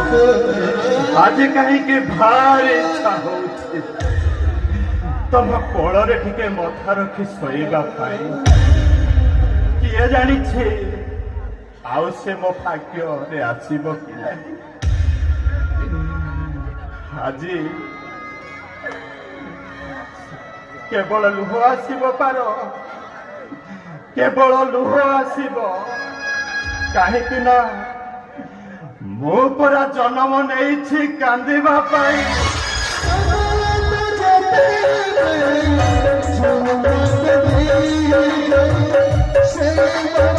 आज कहीं भारी इच्छा हो तुम कोଳରେ ଟିକେ ମଥା ରଖି ଶୋଇବା ପାଇଁ କିଏ ଜାଣିଛି ଆଉ ସେ ମୋ ଭାଗ୍ୟରେ ଆସିବ କି ନାହିଁ ଆଜି କେବଳ ଲୁହ ଆସିବ ପାର କେବଳ ଲୁହ ଆସିବ କାହିଁକି ନା ମୁଁ ପରା ଜନ୍ମ ନେଇଛି କାନ୍ଦିବା ପାଇଁ Say